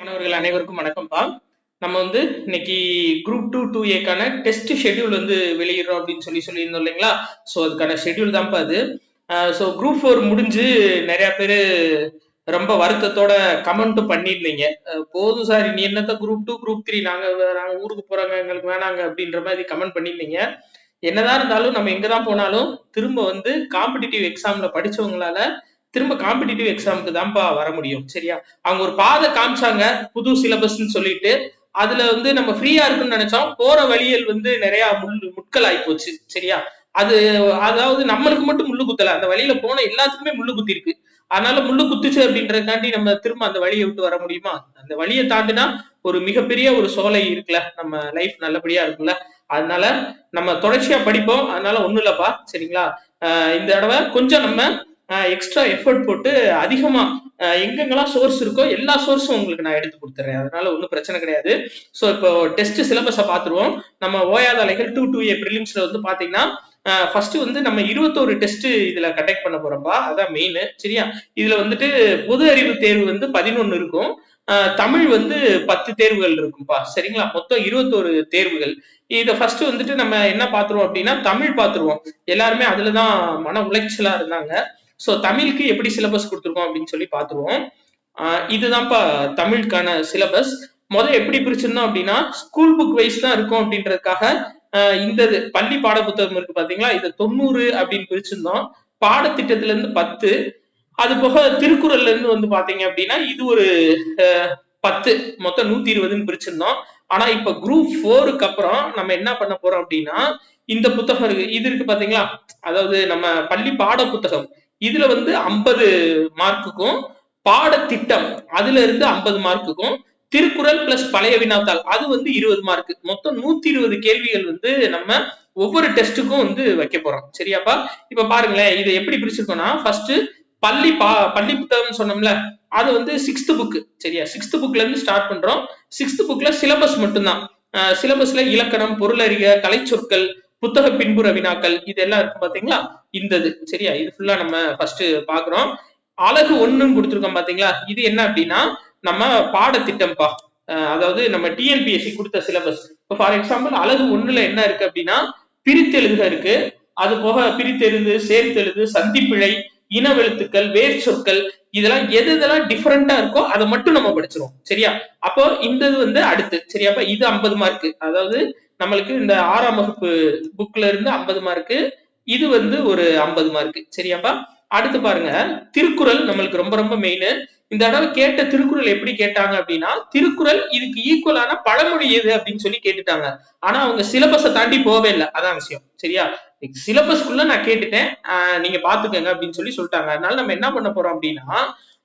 மாணவர்கள் அனைவருக்கும் வணக்கம்ப்பா. நம்ம இன்னைக்கு குரூப் 2 2ஏக்கான டெஸ்ட் ஷெட்யூல் வெளியிடுறோம் அப்படின்னு சொல்லியிருந்தோம் இல்லைங்களா? ஸோ அதுக்கான ஷெட்யூல் தான்ப்பா அது. ஸோ குரூப் 4 முடிஞ்சு நிறைய பேரு ரொம்ப வருத்தத்தோட கமெண்ட்டும் பண்ணியிருந்தீங்க. போதும் சார் இனி என்னத்த குரூப் 2 குரூப் 3 நாங்க ஊருக்கு போறோங்க எங்களுக்கு வேணாங்க அப்படின்ற மாதிரி கமெண்ட் பண்ணியிருந்தீங்க. என்னதான் இருந்தாலும் நம்ம எங்க தான் போனாலும் திரும்ப காம்படிட்டிவ் எக்ஸாம்ல படிச்சவங்களால திரும்ப காம்படிட்டிவ் எக்ஸாமுக்கு தான்ப்பா வர முடியும். சரியா? அவங்க ஒரு பாதை காமிச்சாங்க புது சிலபஸ்ன்னு சொல்லிட்டு. அதுல நம்ம ஃப்ரீயா இருக்குன்னு நினைச்சோம். போற வழியில் நிறைய முட்கள் ஆகி போச்சு. சரியா? அது அதாவது நம்மளுக்கு மட்டும் முள்ளு குத்தல. அந்த வழியில போன எல்லாத்துக்குமே முள்ளு குத்தி இருக்கு. அதனால முள்ளு குத்துச்சு அப்படின்றதுக்காண்டி நம்ம திரும்ப அந்த வழியை விட்டு வர முடியுமா? அந்த வழியை தாண்டினா ஒரு மிகப்பெரிய ஒரு சோலை இருக்குல்ல, நம்ம லைஃப் நல்லபடியா இருக்குல்ல. அதனால நம்ம தொடர்ச்சியா படிப்போம். அதனால ஒண்ணும் இல்லப்பா. சரிங்களா? இந்த தடவை கொஞ்சம் நம்ம எக்ஸ்ட்ரா எஃபர்ட் போட்டு அதிகமா எங்கெங்கெல்லாம் சோர்ஸ் இருக்கோ எல்லா சோர்ஸும் உங்களுக்கு நான் எடுத்து கொடுத்துறேன். அதனால ஒன்றும் பிரச்சனை கிடையாது. ஸோ இப்போ டெஸ்ட் சிலபஸை பார்த்துருவோம். நம்ம ஓயாத அலைகள் 2 2A ப்ரிலிம்ஸ்ல பாத்தீங்கன்னா ஃபர்ஸ்ட் நம்ம 21 டெஸ்ட் இதுல கண்டக்ட் பண்ண போறோம்ப்பா. அதான் மெயின். சரியா? இதுல பொது அறிவு தேர்வு 11 இருக்கும். தமிழ் 10 தேர்வுகள் இருக்கும்பா. சரிங்களா? மொத்தம் 21 தேர்வுகள். இத ஃபர்ஸ்ட் நம்ம என்ன பாத்துருவோம் அப்படின்னா தமிழ் பாத்துருவோம். எல்லாருமே அதுலதான் மன உளைச்சலா இருந்தாங்க. சோ தமிழுக்கு எப்படி சிலபஸ் கொடுத்துருக்கோம் அப்படின்னு சொல்லி பாத்துருவோம். இதுதான்ப்பா தமிழுக்கான சிலபஸ். எப்படி பிரிச்சிருந்தோம் அப்படின்னா ஸ்கூல் புக் வைஸ் தான் இருக்கும் அப்படின்றதுக்காக இந்த பள்ளி பாட புத்தகம் இருக்கு பாத்தீங்களா, இது 90 அப்படின்னு பிரிச்சிருந்தோம். பாடத்திட்டத்துல இருந்து 10, அது போக திருக்குறள்ல இருந்து பாத்தீங்க அப்படின்னா இது ஒரு 10, மொத்தம் 120ன்னு பிரிச்சிருந்தோம். ஆனா இப்ப குரூப் 4க்கு அப்புறம் நம்ம என்ன பண்ண போறோம் அப்படின்னா இந்த புத்தகம் இருக்கு, இது இருக்கு பாத்தீங்களா, அதாவது நம்ம பள்ளி பாட புத்தகம், இதுல 50 மார்க்குக்கும், பாடத்திட்டம் அதுல இருந்து 50 மார்க்குக்கும், திருக்குறள் பிளஸ் பழைய வினாத்தாள் அது 20 மார்க், மொத்தம் 120 கேள்விகள் நம்ம ஒவ்வொரு டெஸ்ட்டுக்கும் வைக்க போறோம். சரியாப்பா? இப்ப பாருங்களேன், இதை எப்படி பிரிச்சிருக்கோம்னா ஃபர்ஸ்ட் பள்ளி புத்தகம் சொன்னோம்ல, அது 6th புக். சரியா? 6th புக்ல இருந்து ஸ்டார்ட் பண்றோம். 6th புக்ல சிலபஸ் மட்டும்தான். சிலபஸ்ல இலக்கணம், பொருளறிக, கலைச்சொற்கள், புத்தக பின்புற வினாக்கள் இதெல்லாம் இருக்கு பாத்தீங்களா, இது. சரியா? இது ஃபுல்லா நம்ம ஃபர்ஸ்ட் பாக்குறோம். அழகு 1ன்னு கொடுத்துருக்கோம் பாத்தீங்களா, இது என்ன அப்படின்னா நம்ம பாடத்திட்டம்ப்பா. அதாவது நம்ம டிஎன்பிஎஸ்சி கொடுத்த சிலபஸ். ஃபார் எக்ஸாம்பிள் அழகு 1ல என்ன இருக்கு அப்படின்னா பிரித்தெழுதுக இருக்கு. அது போக பிரித்தெழுது, சேர்த்தெழுது, சந்திப்பிழை, இனவெழுத்துக்கள், வேர் சொற்கள், இதெல்லாம் எதெல்லாம் டிஃபரெண்டா இருக்கோ அதை மட்டும் நம்ம படிச்சிருவோம். சரியா? அப்போ இந்த அடுத்து. சரியாப்பா? இது 50 மார்க். அதாவது நம்மளுக்கு இந்த 6ஆம் வகுப்பு புக்ல இருந்து 50 மார்க், இது ஒரு 50 மார்க். சரியாப்பா? அடுத்து பாருங்க, திருக்குறள் நம்மளுக்கு ரொம்ப ரொம்ப மெயின். இந்த தடவை கேட்ட திருக்குறள் எப்படி கேட்டாங்க அப்படின்னா திருக்குறள் இதுக்கு ஈக்குவலான பழமொழி எது அப்படின்னு சொல்லி கேட்டுட்டாங்க. ஆனா அவங்க சிலபஸை தாண்டி போவே இல்லை. அதான் விஷயம். சரியா? சிலபஸ்க்குள்ள நான் கேட்டுட்டேன், நீங்க பாத்துக்கங்க அப்படின்னு சொல்லிட்டாங்க. அதனால நம்ம என்ன பண்ண போறோம் அப்படின்னா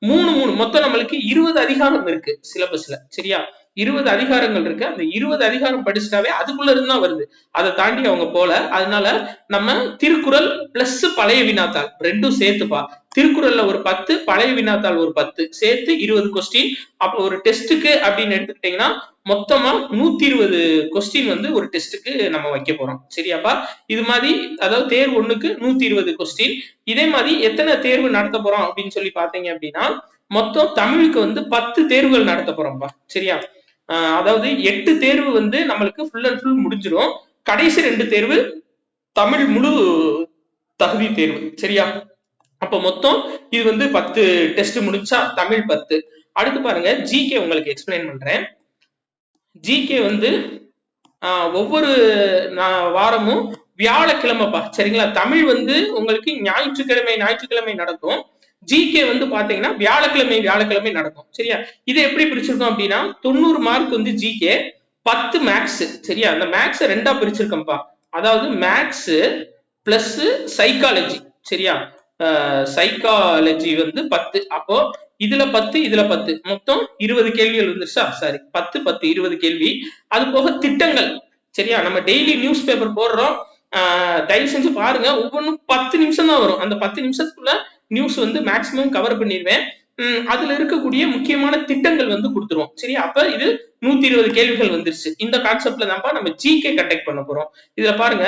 3 மொத்தம் நம்மளுக்கு 20 அதிகாரம் இருக்கு சிலபஸ்ல. சரியா? 20 அதிகாரங்கள் இருக்கு. அந்த 20 அதிகாரம் படிச்சுட்டாவே அதுக்குள்ள இருந்து தான் வருது. அதை தாண்டி அவங்க போல. அதனால நம்ம திருக்குறள் பிளஸ் பழைய வினாத்தாள் ரெண்டும் சேர்த்துப்பா. திருக்குறள்ல ஒரு 10, பழைய வினாத்தாள் ஒரு 10 சேர்த்து 20 கொஸ்டின். அப்போ ஒரு டெஸ்ட்டுக்கு அப்படின்னு எடுத்துக்கிட்டீங்கன்னா மொத்தமா 120 கொஸ்டின் ஒரு டெஸ்ட்டுக்கு நம்ம வைக்க போறோம். சரியாப்பா? இது மாதிரி அதாவது தேர்வு 1க்கு 120 கொஸ்டின். இதே மாதிரி எத்தனை தேர்வு நடத்த போறோம் அப்படின்னு சொல்லி பாத்தீங்க அப்படின்னா மொத்தம் தமிழுக்கு 10 தேர்வுகள் நடத்த போறோம்ப்பா. சரியா? அதாவது 8 தேர்வு நம்மளுக்கு ஃபுல் அண்ட் ஃபுல் முடிஞ்சிடும். கடைசி 2 தேர்வு தமிழ் முழு தகுதி தேர்வு. சரியா? அப்ப மொத்தம் இது 10 டெஸ்ட் முடிச்சா தமிழ் 10. அடுத்து பாருங்க, ஜிகே உங்களுக்கு எக்ஸ்பிளைன் பண்றேன். ஜிகே ஒவ்வொரு வாரமும் வியாழக்கிழமைப்பா. சரிங்களா? தமிழ் உங்களுக்கு ஞாயிற்றுக்கிழமை நடக்கும். ஜிகே பாத்தீங்கன்னா வியாழக்கிழமை நடக்கும். சரியா? இதை எப்படி பிரிச்சிருக்கோம் அப்படின்னா 90 மார்க் ஜிகே, 10 மேக்ஸ். சரியா? அந்த மேக்ஸ் 2ஆ பிரிச்சிருக்கோம்ப்பா. அதாவது மேக்ஸ் பிளஸ் சைக்காலஜி. சரியா? சைக்காலஜி 10. அப்போ இதுல 10, இதுல 10, மொத்தம் 20 கேள்விகள் வந்துருச்சா? சாரி, 10 10 20 கேள்வி. அது போக திட்டங்கள். சரியா? நம்ம டெய்லி நியூஸ் பேப்பர் போடுறோம். தயவு செஞ்சு பாருங்க, ஒவ்வொன்றும் 10 நிமிஷம் தான் வரும். அந்த 10 நிமிஷத்துக்குள்ள நியூஸ் மேக்சிமம் கவர் பண்ணிடுவேன். அதுல இருக்கக்கூடிய முக்கியமான திட்டங்கள் கொடுத்துருவோம். சரியா? அப்ப இது 120 கேள்விகள் வந்துருச்சு. இந்த கான்செப்ட்ல தான்ப்பா நம்ம ஜிகே கண்டக்ட் பண்ண போறோம். இதுல பாருங்க,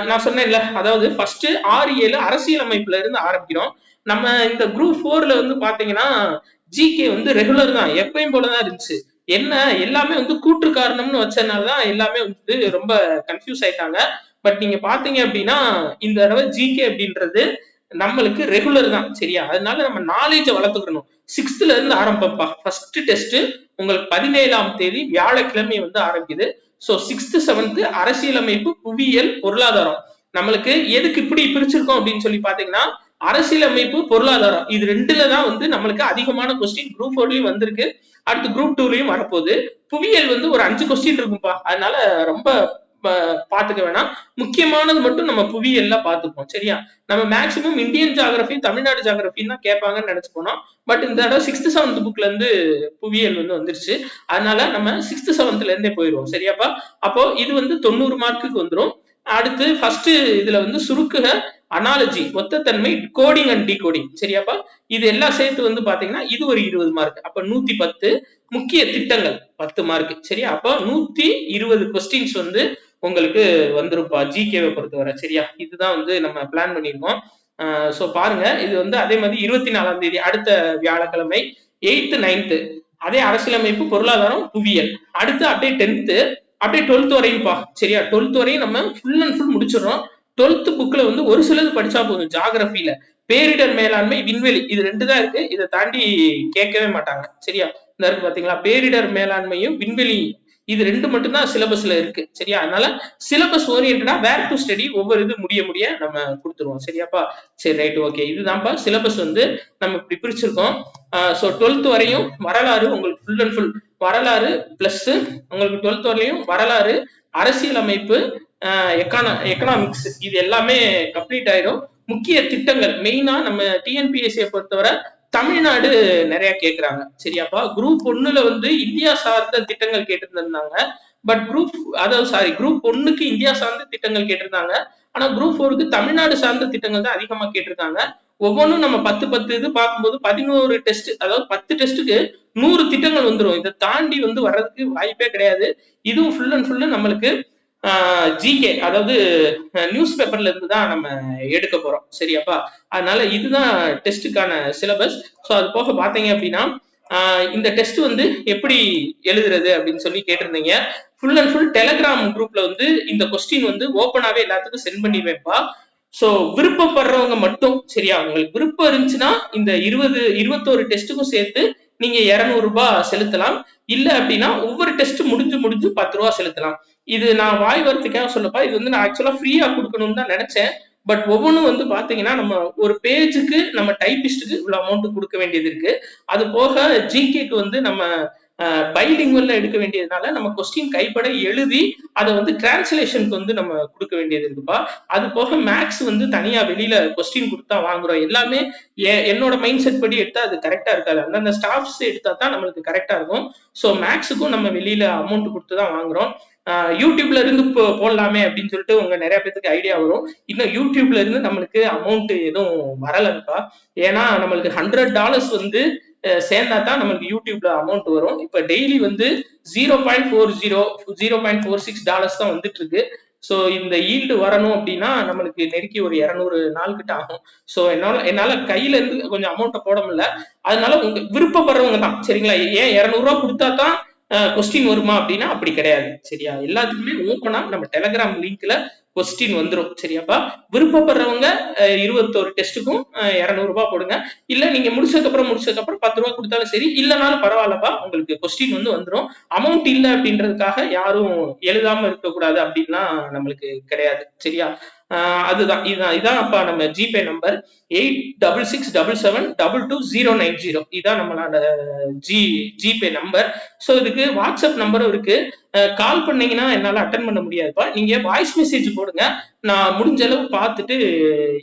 நான் சொன்னேன்ல, அதாவது ஃபர்ஸ்ட் 6 7 அரசியல் அமைப்புல இருந்து ஆரம்பிக்கிறோம். நம்ம இந்த குரூப் 4ல பாத்தீங்கன்னா ஜிகே வந்து ரெகுலர் தான், எப்பயும் போலதான் இருந்துச்சு. என்ன எல்லாமே வந்து கூற்று காரணம்னு வச்சதுனாலதான் எல்லாமே வந்து ரொம்ப கன்ஃபியூஸ் ஆயிட்டாங்க. பட் நீங்க பாத்தீங்க அப்படின்னா இந்த தடவை ஜிகே அப்படின்றது நம்மளுக்கு ரெகுலர் தான், சரியா? அதனால நம்ம நாலேஜை வளர்த்துக்கணும். 6th இருந்து ஆரம்பப்பா. ஃபர்ஸ்ட் டெஸ்ட் உங்களுக்கு 17ஆம் தேதி வியாழக்கிழமை வந்து ஆரம்பிக்குது. சோ 6th 7th அரசியலமைப்பு, புவியியல், பொருளாதாரம். நம்மளுக்கு எதுக்கு இப்படி பிரிச்சிருக்கோம் அப்படின்னு சொல்லி பாத்தீங்கன்னா அரசியலமைப்பு, பொருளாதாரம் இது ரெண்டுல தான் வந்து நம்மளுக்கு அதிகமான கொஸ்டின் குரூப் 4லயும் வந்திருக்கு. அடுத்து குரூப் 2லயும் வரப்போகுது. புவியியல் வந்து ஒரு 5 கொஸ்டின் இருக்கும்பா. அதனால ரொம்ப பாத்துக்க வேணாம். முக்கியமானது மட்டும் நம்ம புவியியல்ல பாத்துப்போம், சரியா? நம்ம மேக்சிமம் இந்தியன் ஜியோகிராபி, தமிழ்நாடு ஜியோகிராபின்னு தான் கேட்பாங்கன்னு நினைச்சு போனோம். பட் இந்த தடவை 6th 7th புக்ல இருந்து புவியியல் வந்து வந்துருச்சு. அதனால நம்ம 6th 7thல இருந்தே போயிடுவோம், சரியாப்பா? அப்போ இது வந்து 90 மார்க்குக்கு வந்துடும். அடுத்து ஃபர்ஸ்ட் இதுல வந்து சுருக்குக, அனாலஜி, ஒத்தத்தன்மை, கோடிங் அண்ட் டிகோடிங், சரியாப்பா? இது எல்லாம் சேர்த்து வந்து பாத்தீங்கன்னா இது ஒரு 20 மார்க். அப்ப 110. முக்கிய திட்டங்கள் 10 மார்க், சரியா? அப்ப 120 கொஸ்டின்ஸ் வந்து உங்களுக்கு வந்துருப்பா ஜிகேவை பொறுத்தவரை, சரியா? இதுதான் வந்து நம்ம பிளான் பண்ணிருக்கோம். சோ பாருங்க, இது வந்து அதே மாதிரி 24ஆம் தேதி அடுத்த வியாழக்கிழமை 8th 9th அதே அரசியலமைப்பு, பொருளாதாரம், புவியியல். அடுத்து அப்படியே 10th அப்படியே 12th வரையும்ப்பா, சரியா? 12th வரையும் நம்ம ஃபுல் அண்ட் ஃபுல் முடிச்சிடறோம். 12th புக்ல வந்து ஒரு சிலது படிச்சா போதும். ஜியோகிராபில பேரிடர் மேலாண்மை, விண்வெளி இது 2 தான் இருக்கு. இதை தாண்டி கேட்கவே மாட்டாங்க, சரியா? இந்த இருக்கு பாத்தீங்களா, பேரிடர் மேலாண்மையும் விண்வெளி, இது 2 மட்டும் தான் சிலபஸ்ல இருக்கு, சரியா? அதனால சிலபஸ் ஓரியன்டா வேர் டு ஸ்டடி ஒவ்வொரு இது முடிய நம்ம கொடுத்துருவோம், சரியாப்பா? சரி, ரைட், ஓகே. இதுதான்ப்பா சிலபஸ் வந்து நம்ம இப்படி பிரிச்சிருக்கோம். சோ 12th வரையும் வரலாறு உங்களுக்கு ஃபுல் அண்ட் ஃபுல் வரலாறு பிளஸ் உங்களுக்கு 12th வரையும் வரலாறு, அரசியலமைப்பு, எக்கனாமிக்ஸ் இது எல்லாமே கம்ப்ளீட் ஆயிடும். முக்கிய திட்டங்கள் மெயினா நம்ம டிஎன்பிஎஸ்சியை பொறுத்தவரை தமிழ்நாடு நிறைய கேக்குறாங்க, சரியாப்பா? குரூப் 1ல வந்து இந்தியா சார்ந்த திட்டங்கள் கேட்டிருந்தாங்க. பட் குரூப் 1க்கு இந்தியா சார்ந்த திட்டங்கள் கேட்டிருந்தாங்க. ஆனா குரூப் 4க்கு தமிழ்நாடு சார்ந்த திட்டங்கள் தான் அதிகமா கேட்டிருக்காங்க. ஒவ்வொன்றும் நம்ம 10 இது பார்க்கும்போது 11 டெஸ்ட், அதாவது 10 டெஸ்ட்டுக்கு 100 திட்டங்கள் வந்துடும். இதை தாண்டி வந்து வர்றதுக்கு வாய்ப்பே கிடையாது. இதுவும் ஃபுல் அண்ட் ஃபுல்லு நம்மளுக்கு ஜிகே, அதாவது நியூஸ் பேப்பர்ல இருந்து தான் நம்ம எடுக்க போறோம், சரியாப்பா? அதனால இதுதான் டெஸ்ட்டுக்கான சிலபஸ். ஸோ அது போக பாத்தீங்க அப்படின்னா இந்த டெஸ்ட் வந்து எப்படி எழுதுறது அப்படின்னு சொல்லி கேட்டிருந்தீங்க. ஃபுல் அண்ட் ஃபுல் டெலிகிராம் குரூப்ல வந்து இந்த கொஸ்டின் வந்து ஓப்பனாவே எல்லாத்துக்கும் சென்ட் பண்ணி வைப்பா. சோ விருப்பப்படுறவங்க மட்டும், சரியா? உங்களுக்கு விருப்பம் இருந்துச்சுன்னா இந்த 21 டெஸ்ட்டுக்கும் சேர்த்து நீங்க 200 ரூபாய் செலுத்தலாம். இல்ல அப்படின்னா ஒவ்வொரு டெஸ்ட் முடிஞ்சு 10 ரூபாய் செலுத்தலாம். இது நான் வாய் வார்த்தைக்காக சொல்லப்பா. இது வந்து நான் ஆக்சுவலா ஃப்ரீயா கொடுக்கணும்னு தான் நினைச்சேன். பட் ஒவ்வொன்றும் வந்து பாத்தீங்கன்னா நம்ம ஒரு பேஜுக்கு நம்ம டைபிஸ்டுக்கு இவ்வளவு அமௌண்ட் கொடுக்க வேண்டியது இருக்கு. அது போக ஜிகேக்கு வந்து நம்ம பைலிங்குவல்ல எடுக்க வேண்டியதுனால நம்ம கொஸ்டின் கைப்பட எழுதி அதை வந்து டிரான்ஸ்லேஷனுக்கு வந்து நம்ம கொடுக்க வேண்டியது இருக்குப்பா. அது போக மேக்ஸ் வந்து தனியா வெளியில கொஸ்டின் கொடுத்தா வாங்குறோம். எல்லாமே என்னோட மைண்ட் செட் படி எடுத்தா அது கரெக்டா இருக்காது. அந்தந்த ஸ்டாஃப்ஸ் எடுத்தா தான் நம்மளுக்கு கரெக்டா இருக்கும். ஸோ மேக்ஸுக்கும் நம்ம வெளியில அமௌண்ட் கொடுத்து தான் வாங்குறோம். யூடியூப்ல இருந்து போடலாமே அப்படின்னு சொல்லிட்டு உங்க நிறைய பேருக்கு ஐடியா வரும். இன்னும் யூடியூப்ல இருந்து நம்மளுக்கு அமௌண்ட் எதுவும் வரலப்பா. ஏன்னா நம்மளுக்கு $100 வந்து சேர்ந்தா தான் நம்மளுக்கு யூடியூப்ல அமௌண்ட் வரும். இப்ப டெய்லி வந்து 0.40 $0.46 தான் வந்துட்டு இருக்கு. சோ இந்த ஈல்டு வரணும் அப்படின்னா நம்மளுக்கு நெருக்கி ஒரு 200 நாள் கிட்ட ஆகும். சோ என்னால கையில இருந்து கொஞ்சம் அமௌண்ட்டை போட முடியல. அதனால உங்க விருப்பப்படுறவங்க தான், சரிங்களா? ஏன் 200 ரூபாய் கொடுத்தா தான் கொஸ்டின் வருமா அப்படின்னா அப்படி கிடையாது, சரியா? எல்லாத்துக்குமே ஓப்பனா நம்ம டெலிகிராம் லிங்க்ல கொஸ்டின் வந்துடும், சரியாப்பா? விருப்பப்படுறவங்க 21 டெஸ்ட்டுக்கும் 200 ரூபாய் போடுங்க. இல்ல நீங்க முடிச்சதுக்கு அப்புறம் 10 ரூபாய் கொடுத்தாலும் சரி, இல்லைனாலும் பரவாயில்லப்பா, உங்களுக்கு கொஸ்டின் வந்து வந்துடும். அமௌண்ட் இல்லை அப்படின்றதுக்காக யாரும் எழுதாம இருக்கக்கூடாது அப்படின்லாம் நம்மளுக்கு கிடையாது, சரியா? அதுதான் இதான் அப்பா நம்ம ஜிபே நம்பர் 8667722090. இதான் நம்மளோட ஜிபே நம்பர். ஸோ இதுக்கு வாட்ஸ்அப் நம்பரும் இருக்கு. கால் பண்ணீங்கன்னா என்னால அட்டன் பண்ண முடியாதுப்பா. நீங்க வாய்ஸ் மெசேஜ் போடுங்க. நான் முடிஞ்ச அளவு பார்த்துட்டு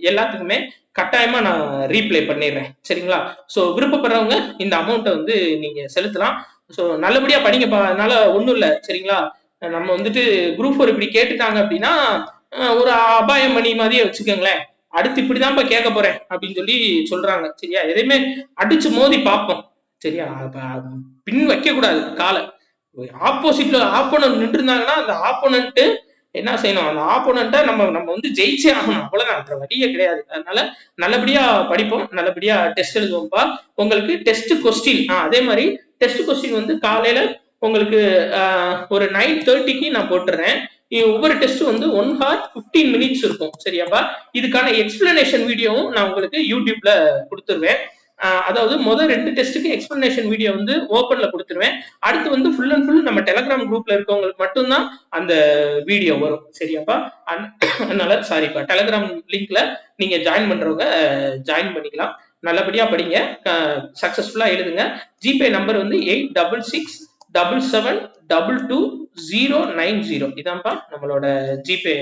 எல்லாத்துக்குமே கட்டாயமா நான் ரீப்ளை பண்ணிடுறேன், சரிங்களா? ஸோ விருப்பப்படுறவங்க இந்த அமௌண்ட்டை வந்து நீங்க செலுத்தலாம். ஸோ நல்லபடியா படிங்கப்பா. அதனால ஒன்றும் இல்லை, சரிங்களா? நம்ம வந்துட்டு குரூப் 4 இப்படி கேட்டுட்டாங்க அப்படின்னா ஒரு அபாயம் மணி மாதிரியே வச்சுக்கோங்களேன். அடுத்து இப்படிதான்ப்பா கேட்க போறேன் அப்படின்னு சொல்லி சொல்றாங்க, சரியா? எதையுமே அடிச்சு மோதி பார்ப்போம், சரியா? பின் வைக்க கூடாது காலை. ஆப்போசிட்ல ஆப்போனன்ட் நின்று இருந்தாங்கன்னா அந்த ஆப்போனன்ட் என்ன செய்யணும், அந்த ஆப்போனண்ட்டை நம்ம நம்ம வந்து ஜெயிச்சே ஆகணும், அவ்வளவுதான், வேற வழியே கிடையாது. அதனால நல்லபடியா படிப்போம், நல்லபடியா டெஸ்ட் எழுதுவோம்ப்பா. உங்களுக்கு டெஸ்ட் கொஸ்டின் அதே மாதிரி டெஸ்ட் கொஸ்டின் வந்து காலையில உங்களுக்கு ஒரு 9:30க்கு நான் போட்டுறேன். ஒவ்வொரு டெஸ்ட் வந்து 1 hour 15 minutes இருக்கும். சரியாப்பா? இதுக்கான எக்ஸ்பிளனேஷன் வீடியோவும் நான் உங்களுக்கு யூடியூப்ல கொடுத்துருவேன். அதாவது முதல் 2 டெஸ்ட்டுக்கு எக்ஸ்பிளனேஷன் வீடியோ வந்து ஓப்பன்ல கொடுத்துருவேன். அடுத்து வந்து ஃபுல் அண்ட் ஃபுல் நம்ம டெலகிராம் குரூப்ல இருக்கவங்களுக்கு மட்டும்தான் அந்த வீடியோ வரும். சரியாப்பா? அதனால சாரிப்பா, டெலகிராம் லிங்க்ல நீங்க ஜாயின் பண்றவங்க ஜாயின் பண்ணிக்கலாம். நல்லபடியா படிங்க, சக்சஸ்ஃபுல்லா எழுதுங்க. ஜிபே நம்பர் வந்து 8667772290. இதான்ப்பா நம்மளோட ஜிபே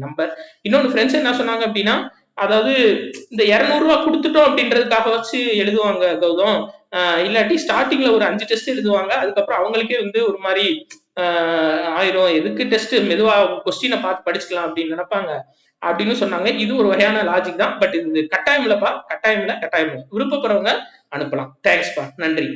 நம்பர். இன்னொன்னு ஃப்ரெண்ட்ஸ் என்ன சொன்னாங்க அப்படின்னா, அதாவது இந்த 200 ரூபாய் கொடுத்துட்டோம் அப்படின்றதுக்காக வச்சு எழுதுவாங்க கௌதம். இல்லாட்டி ஸ்டார்டிங்ல ஒரு 5 டெஸ்ட் எழுதுவாங்க, அதுக்கப்புறம் அவங்களுக்கே வந்து ஒரு மாதிரி ஆயிரும், எதுக்கு டெஸ்ட், மெதுவா கொஸ்டினை பார்த்து படிச்சுக்கலாம் அப்படின்னு நினைப்பாங்க அப்படின்னு சொன்னாங்க. இது ஒரு வகையான லாஜிக் தான். பட் இது கட்டாயம் இல்லப்பா, கட்டாயம் இல்ல, விருப்பப்படுறவங்க அனுப்பலாம். தேங்க்ஸ்ப்பா, நன்றி.